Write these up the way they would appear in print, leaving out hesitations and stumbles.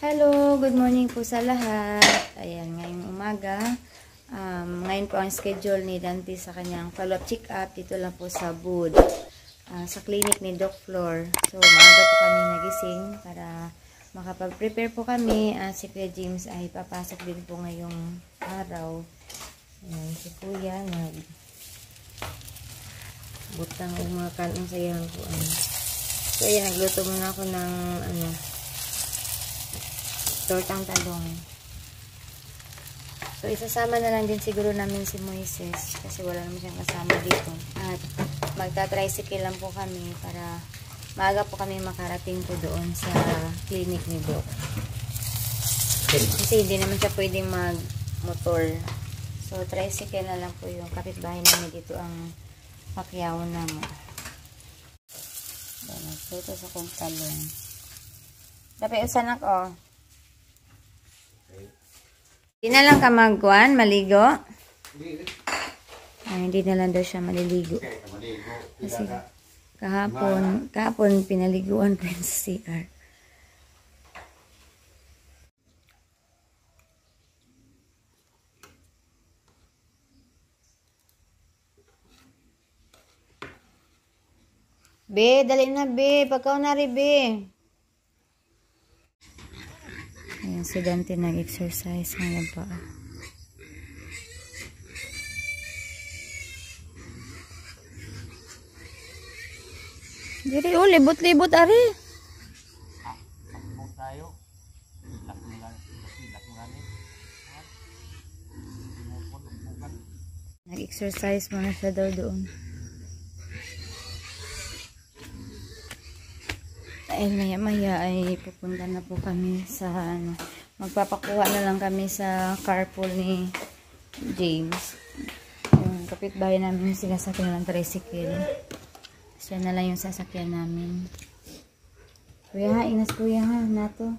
Hello, good morning po sa lahat. Ayan, ngayong umaga. Ngayon po ang schedule ni Dante sa kanyang follow-up check-up. Dito lang po sa Bud. Sa clinic ni Doc Flor. So, maaga po kami nagising para makapag-prepare po kami. Si Kuya James ay papasok din po ngayong araw. Ayan, si Kuya butang umakan ang sayang po. So, ayan, nagluto muna ako ng tortang talong. So, isasama na lang din siguro namin si Moises kasi wala naman siyang kasama dito. At magta-tricycle lang po kami para maaga po kami makarating po doon sa clinic ni Doc. Kasi hindi naman siya pwedeng mag-motor. So, tricycle na lang po yung kapitbahay namin dito ang pakyaw naman. So, ito sa kong talong. Dapat usan ako. Hindi na lang ka maligo. Ay, hindi na lang daw siya maliligo. Kasi kahapon pinaliguan ko yun sa CR. Be, dali na be. Pagkaw na rin be. Ayan, si Dante nag-exercise ngayon pa. Diri, libot-libot, ari. Nag-exercise muna siya daw doon. Ay, maya-maya ay pupunta na po kami sa magpapakuha na lang kami sa carpool ni James. Yung kapitbahay namin sinasakyan ng tricycle. Siya na lang yung sasakyan namin. Kuya ha, inas kuya ha, nato.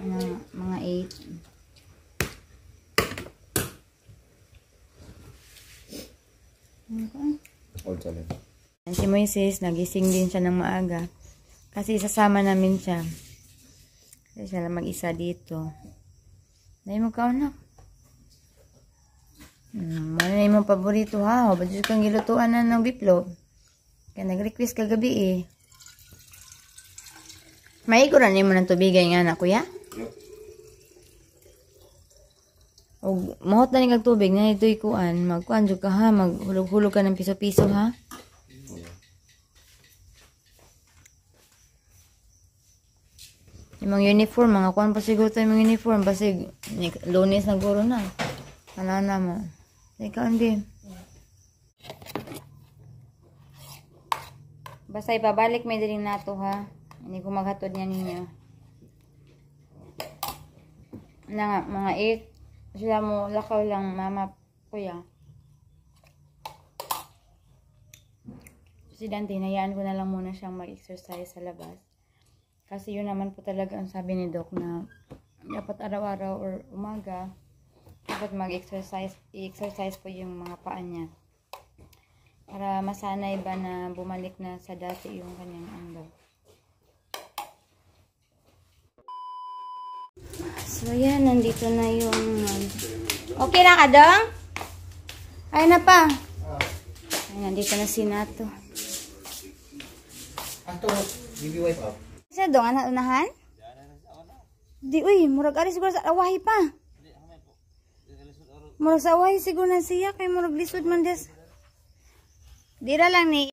Mga 8. Okay. Si Moises, nagising din siya ng maaga. Kasi sasama namin siya. Kasi siya lang mag-isa dito. Dahil mo ka anak. Ano na yung paborito ha? O, ba't kang gilutuan na ng biplog? Kaya nag-request kagabi eh. Maikuran mo ng tubigay nga na kuya? O, mahot na rin kag tubig na ito'y kuan. Magkuan ka ha. Maghulog-hulog ka ng piso-piso ha. Yung mga uniform, mga kuan pa siguro tayo mga uniform. Basig, Lunes na guro na. Kanana mo. Ikaw hindi. Basta ipabalik may din nato ha. Hindi ko maghatod niya ninyo. Na nga, mga 8. Sila mo, lakaw lang, mama, kuya. Si Dante, hinayaan ko na lang muna siyang mag-exercise sa labas. Kasi yun naman po talaga ang sabi ni Doc na dapat araw-araw or umaga dapat mag-exercise, i-exercise po yung mga paa niya. Para masanay ba na bumalik na sa dati yung kanyang ando. So yan, nandito na yung okay na ka dong? Ay na pa. Ay, nandito na si Nato. Ato, baby wipe up. Sa dong, anak unahan? Di, uy, murag ari siguro sa awahi pa. Murag sa awahi siguro na siya, kay murag lisod man des. Dira lang ni.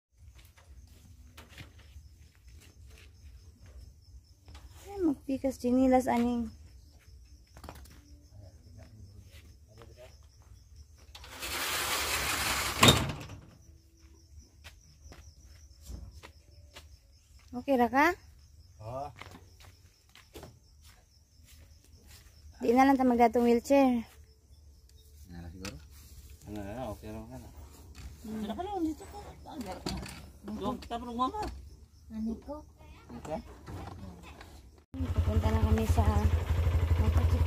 Ay, magpikas chinilas aning. Okay ra ka? Di na lang ta magdatong wheelchair. Ano siguro? Ano, okay lang ka na. Ano ka lang dito ko? Yung tapos mama. Ano ko? Okay. Pupunta na kami sa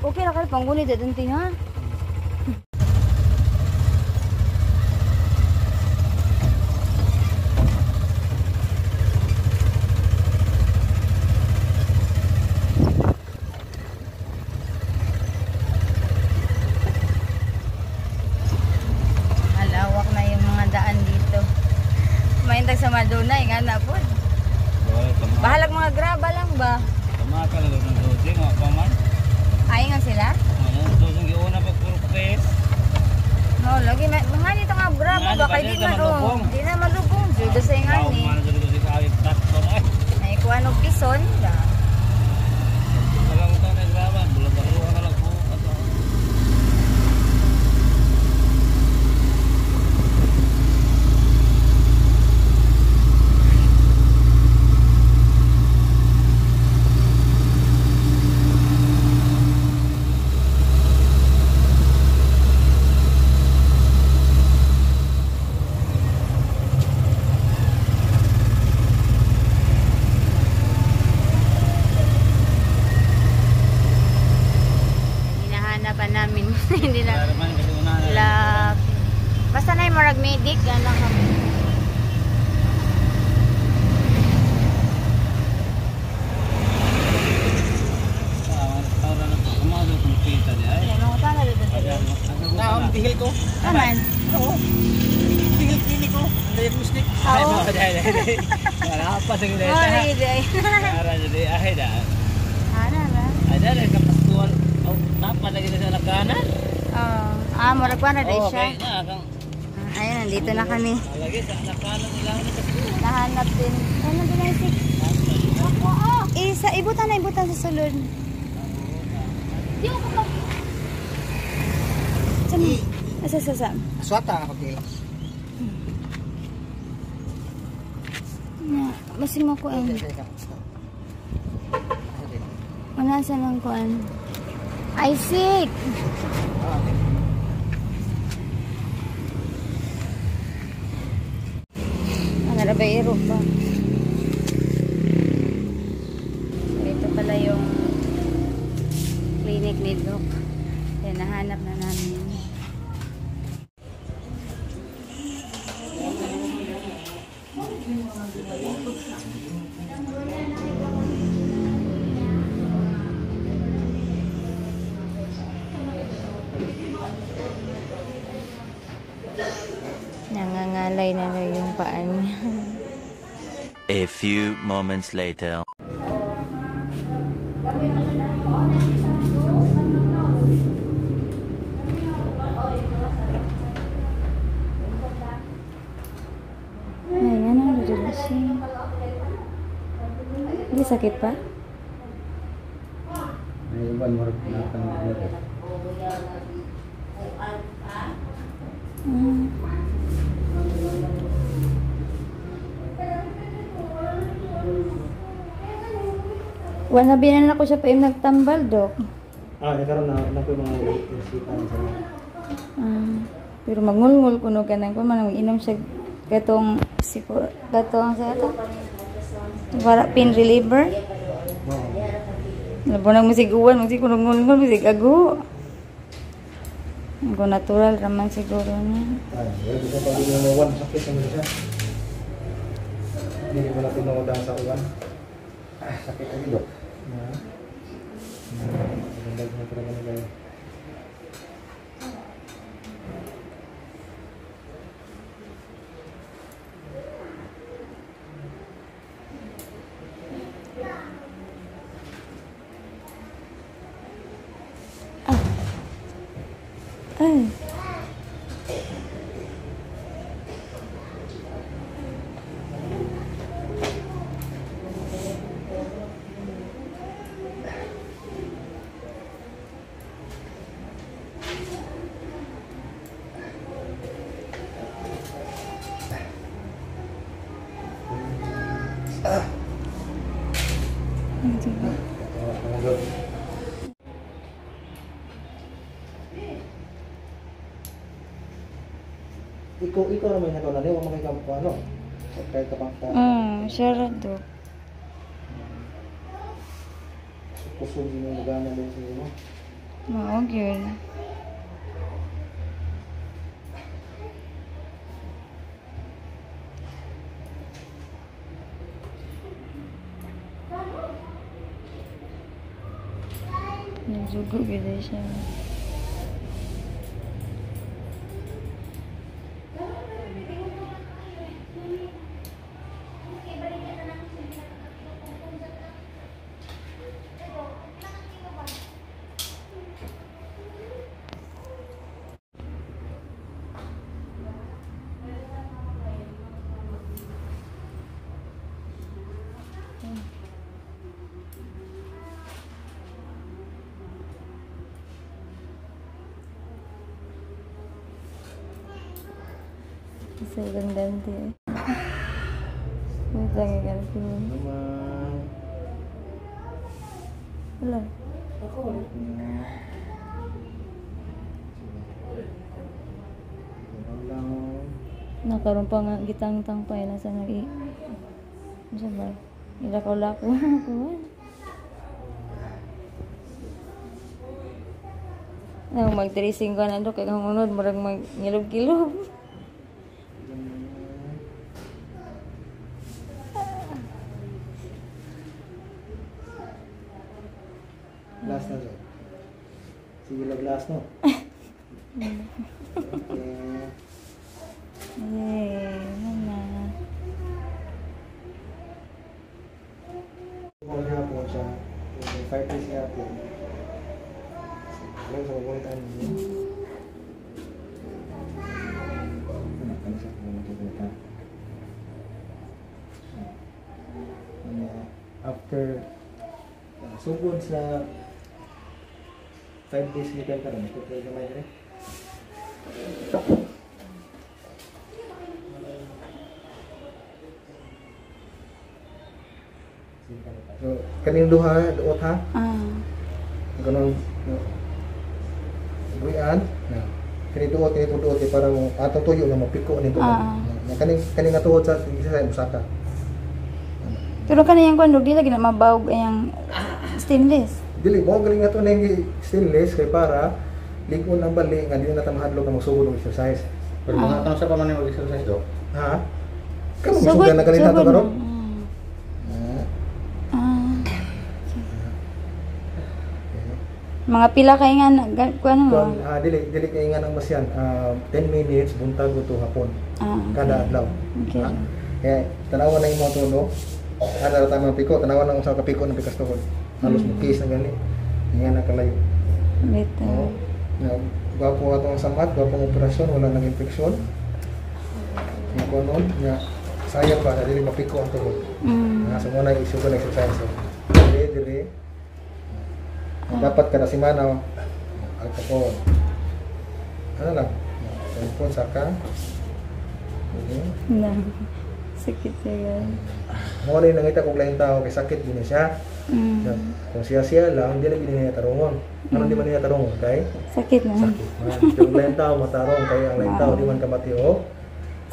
okay ra ka pangguni dadunti ha? Makakalagot ng dosing, mga paman. Ay nga sila? Dosing giuna pag puro pes. No, lagi mga dito nga bravo Nga, ba kay di di ka man malubong. Di na malubong. Judo sa nga Ako ni. man sa dosing kawit takto na eh. Ay kuha ng pison da. Walang ito na graban. Bulan-bulan ka lang po. Hinahanapan namin. Hindi na. Karaman kasi una na. Love. Basta na yung marag medic, yan lang kami. Para na po. Kumado kung kita niya eh. Ay, mga tala dito. Naon, bihil ko. Naman. Oo. Bihil kini ko. Diagnostic. Ay, Oo. mga dahil. Wala pa sa gila. Oh, really. Para jadi ay da. Ano ba? Ada rin kapatuan. Oh, tapa lagi na sa lakanan. Oh. Marag pa na dahil siya. Okay na kang Ayun, nandito na kami. lagi sa lakanan nila na sa school. Nahanap din. Ano din ay sik? Isa, ibutan sa sulod. Saan? Sa. Aswata ako kailan. Masing mo kuan. Manasan lang kuan. Isaac! Narabayero pa. Ito pala yung clinic ni Doc. Yan, nahanap na namin. Nangangalay na rin yung paan niya. A few moments later. Ay, ano ang dudula siya? Hindi sakit pa? May iban mo rin dito. Wala binan ako siya pa yung nagtambal, Dok. Nagkaroon na po mga isipan sa mga. Pero magngulngul kuno kanang ko man inom siya katong katong sa ito. Para pain reliever. Labonang musiguan, musig kuno ngulngul, musig ago. Ang natural raman siguro niya. Bisa pa din yung one sakit sa siya. Hindi mo na tinawag sa uwan. Sakit lagi, Dok. Maganda na talaga na kayo. Ay. Ikaw naman na ni wa makita ko ano. Kahit kapang ta. Siya Dok. Kusog yung magana din sa iyo. Mao gyud. Nagsugo gyud siya. Isa yung dante. Wait lang yung ganti mo. Wala. Nakaroon pa nga gitang-tang pa yun. Nasa nag-i... Ano ba? Ilakaw-lako. Nang mag-tracing ka na doon, kaya kang unod, marang mag-ngilog-kilog. Last na dyan. Sige lang last no. Okay. Yay, mama. Kung nga po siya, 5 days nga po. Alam sa mabulitan niyo. Ano siya kung mabulitan. After sugod sa 5 days kita ka rin. Ito kayo gamay rin. So, kaning duha, duot ha? Ganun. Buyan. Kani duot, kani duot, parang atong tuyo na mapiko nito. Kaning natuod sa isa sa Osaka. Pero kaniyang kwan, di lagi na mabawag ang stainless. Dili mo galing ato ning stainless kay para ligon ang bali nga dili na ta mahadlok na magsugod og exercise. Pero mga tanong sa pa man yung exercise do. Ha? Kamu sugod na kanina to karon? Mga pila kay nga kuan mo. Dili kay nga nang masyan 10 minutes buntag to hapon. Kada adlaw. Okay. Kaya tanawan na imo to no. Ana ra ta mga piko, tanawan na usa ka piko ng pikas tuhod. Halos mo case na gani. Nga nakalayo. Bito. Gwapo atong samat, gwapong operasyon, wala nang infeksyon. Nga ko nun, nga sayang ba na dili mapiko ang tuhod. So muna issue ko na exercise. Dili. Dapat kada semana alcohol. Ano lang? Telepon saka. Na. Sakit yan. Mo rin nangita kog lain tao kay sakit din siya. Kung siya lang, hindi lagi niya tarungon. Ano di man niya tarungon kay? Sakit na. Sakit. Yung lain tao matarong kay ang lain tao di man kamati o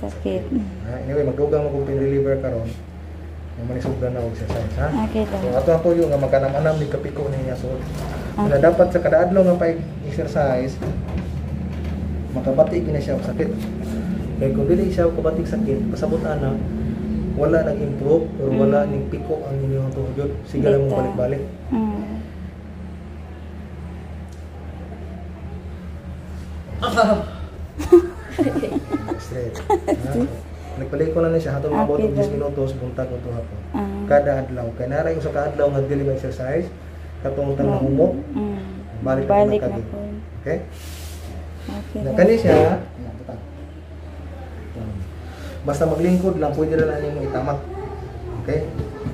sakit. Anyway, magdugang mo kung pain reliever karon. Yung manisugdan na og exercise ha. Okay lang. So ato ang tuyo nga magkanam-anam ni kapiko niya so. Na dapat sa kada adlaw nga pa-exercise makabati kini siya og sakit. Kaya kung dili siya kabati sakit, pasabot ana wala nag-improve or wala ning piko ang inyong tuhod. Sige lang mo balik-balik. Straight. Nagpalit ko na niya siya hatong mabot og 10 minutos buntag unto hapon. Kada adlaw. Kaya naray usa ka adlaw nga dili exercise katong tanang humok. Balik na po. Okay? Okay. Na kani siya. Basta maglingkod lang, pwede na nimo itamak. Okay?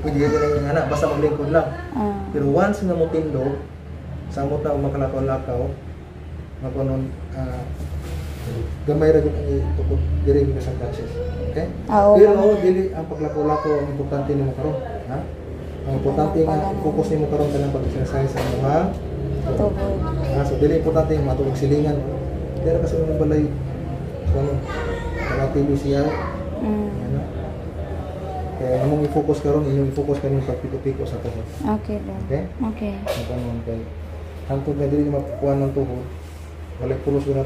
Pwede na yung anak, basta maglingkod lang. Pero once nga mo tindog, samot na makalakaw-lakaw, magkunon, gamay ra gyud ang itukod diri gyud sa conscious. Okay? Pero dili ang paglakaw-lakaw ang importante nimo karon, ha? Ang importante nga focus nimo karon kanang pag-exercise sa mga tuhod. So dili importante nga matulog silingan. Dili kasi mo balay. So TV siya. Ano? Kaya among i-focus karon, inyong i-focus karon pagpiko-piko sa tuhod. Okay lang. Okay? Okay. Kanon kay hangtod na dili mapukuan ng tuhod. Walay pulos na.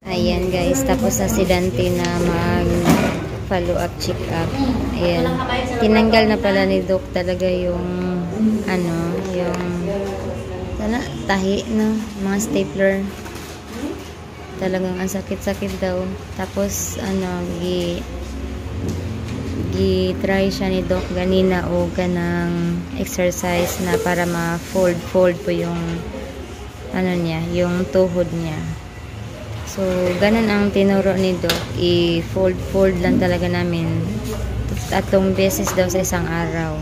Ayan guys, tapos na si Dante na mag follow up, check up. Ayan. Tinanggal na pala ni Doc talaga yung ano, yung tahi no, mga stapler. Talagang ang sakit-sakit daw. Tapos ano, gi-try siya ni Doc ganina o ganang exercise na para ma-fold po yung ano niya, yung tuhod niya. So, ganun ang tinuro ni Doc. I-fold lang talaga namin 3 beses daw sa isang araw.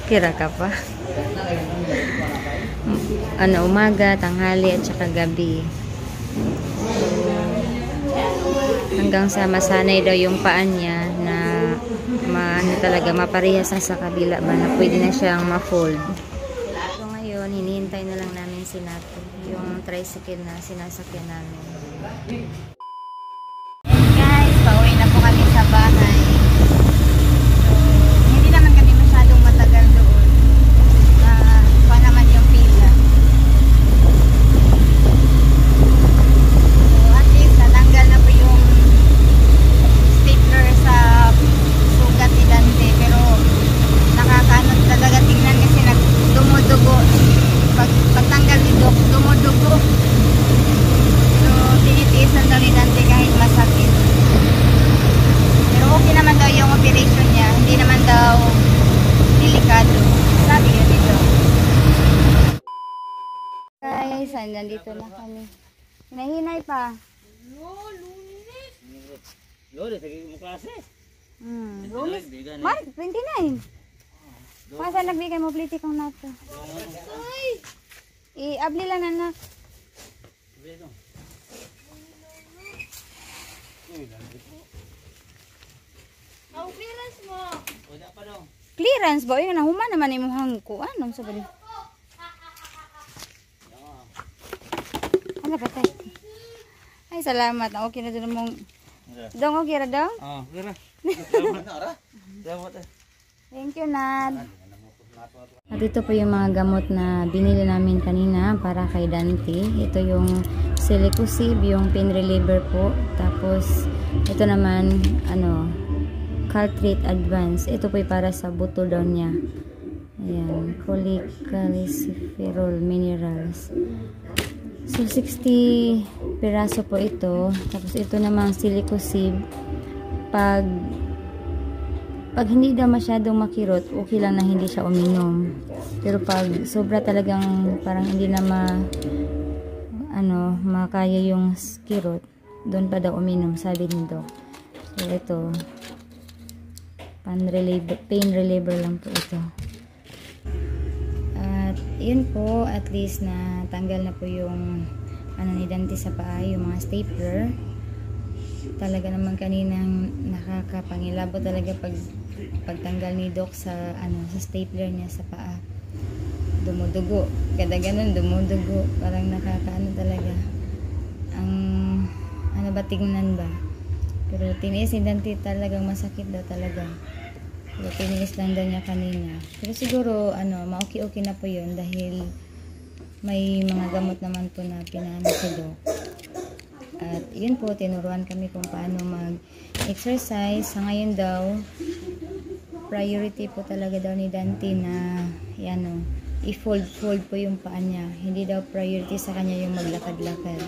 Kira ka pa. Ano, umaga, tanghali, at saka gabi. hanggang sa masanay daw yung paan niya na ano talaga, maparehas na sa kabila ba na pwede na siyang ma-fold. So ngayon, hinihintay na lang namin si Nato, yung tricycle na sinasakyan namin. Guys, pauwi na po kami sa bahay. So, hindi naman kami masyadong matagal doon. Pa naman yung pila. So, at least natanggal na po yung stapler sa sugat ni Dante. Pero nakakaano talaga tingnan kasi dumudugo. Pagtanggal ni Doc, dumudugo. So, tinitiisan daw ni Dante kahit masakit. Pero okay naman daw yung operation niya. Hindi naman daw delikado. Sabi yun dito. Guys, nandito na kami. Hinahinay pa. Lord, sige mo klase. Lunes? Mark, 29. Masa nagbigay mo pliti kong nato? I-abli lang anak. Clearance mo. Wala pa daw. Clearance ba? Yung nahuman naman yung muhang kuan. Ang sabali. Ano ba tayo? Ay, salamat. Okay na doon mong... Dong, okay na dong? Oh, kira. Salamat na ara. Salamat. Thank you, Nad. At ito po yung mga gamot na binili namin kanina para kay Dante. Ito yung Silicosib, yung pain reliever po. Tapos, ito naman, Caltrate Advance. Ito po yung para sa buto daw niya. Ayan, cholecalciferol minerals. So, 60 piraso po ito. Tapos, ito namang Silicosib. Pag hindi daw masyadong makirot, okay lang na hindi siya uminom. Pero pag sobra talagang parang hindi na makaya yung kirot, doon pa daw uminom, sabi ni Doc. So, ito, pain reliever lang po ito. At, yun po, at least na tanggal na po yung ni Dante sa paa, yung mga stapler. Talaga naman kaninang nakakapangilabo talaga pagtanggal ni Doc sa sa stapler niya sa paa. Dumudugo. Kada ganun dumudugo. Parang nakakaano talaga. Ang ba tingnan ba? Pero tiniis ni Dante talagang masakit daw talaga. Pero tiniis lang daw niya kanina. Pero siguro ma-okay na po yun dahil may mga gamot naman po na pinano si Doc. At yun po, tinuruan kami kung paano mag-exercise. Sa ngayon daw, priority po talaga daw ni Dante na i-fold po yung paa niya. Hindi daw priority sa kanya yung maglakad-lakad.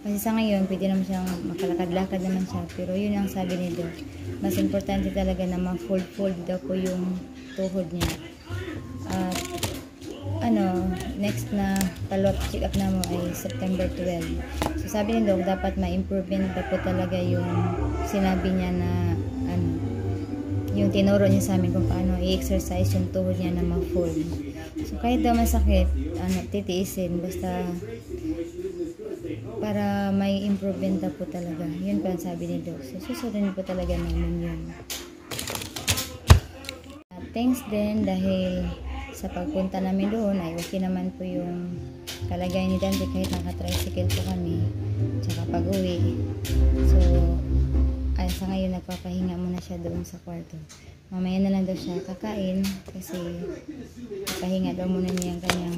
Kasi sa ngayon, pwede naman siyang makalakad-lakad naman siya. Pero yun ang sabi ni Doc. Mas importante talaga na ma-fold daw po yung tuhod niya. At next na follow-up check-up na mo ay September 12. So sabi ni Doc, dapat ma-improvement daw po talaga yung sinabi niya na yung tinuro niya sa amin kung paano i-exercise yung tuhod niya na ma-fold. So kahit daw masakit, titiisin basta para may improvement daw po talaga. Yun pa ang sabi ni Doc. So susunod po talaga namin yun. Thanks din dahil sa pagpunta namin doon ay okay naman po yung kalagayan ni Dante kahit naka-tricycle po kami tsaka pag-uwi. So sa ngayon nagpapahinga muna siya doon sa kwarto. Mamaya na lang daw siya kakain kasi pahinga daw muna niya yung kanyang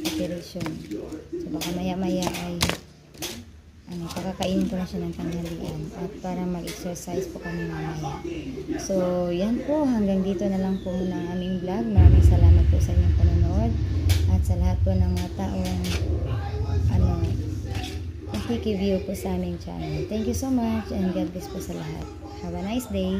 operation. So baka maya-maya ay pakakainin ko na siya ng tanghalian at para mag-exercise po kami mamaya. So, yan po. Hanggang dito na lang po muna ang aming vlog. Maraming salamat po sa inyong panonood at sa lahat po ng mga taong nakikiview po sa aming channel. Thank you so much and God bless po sa lahat. Have a nice day.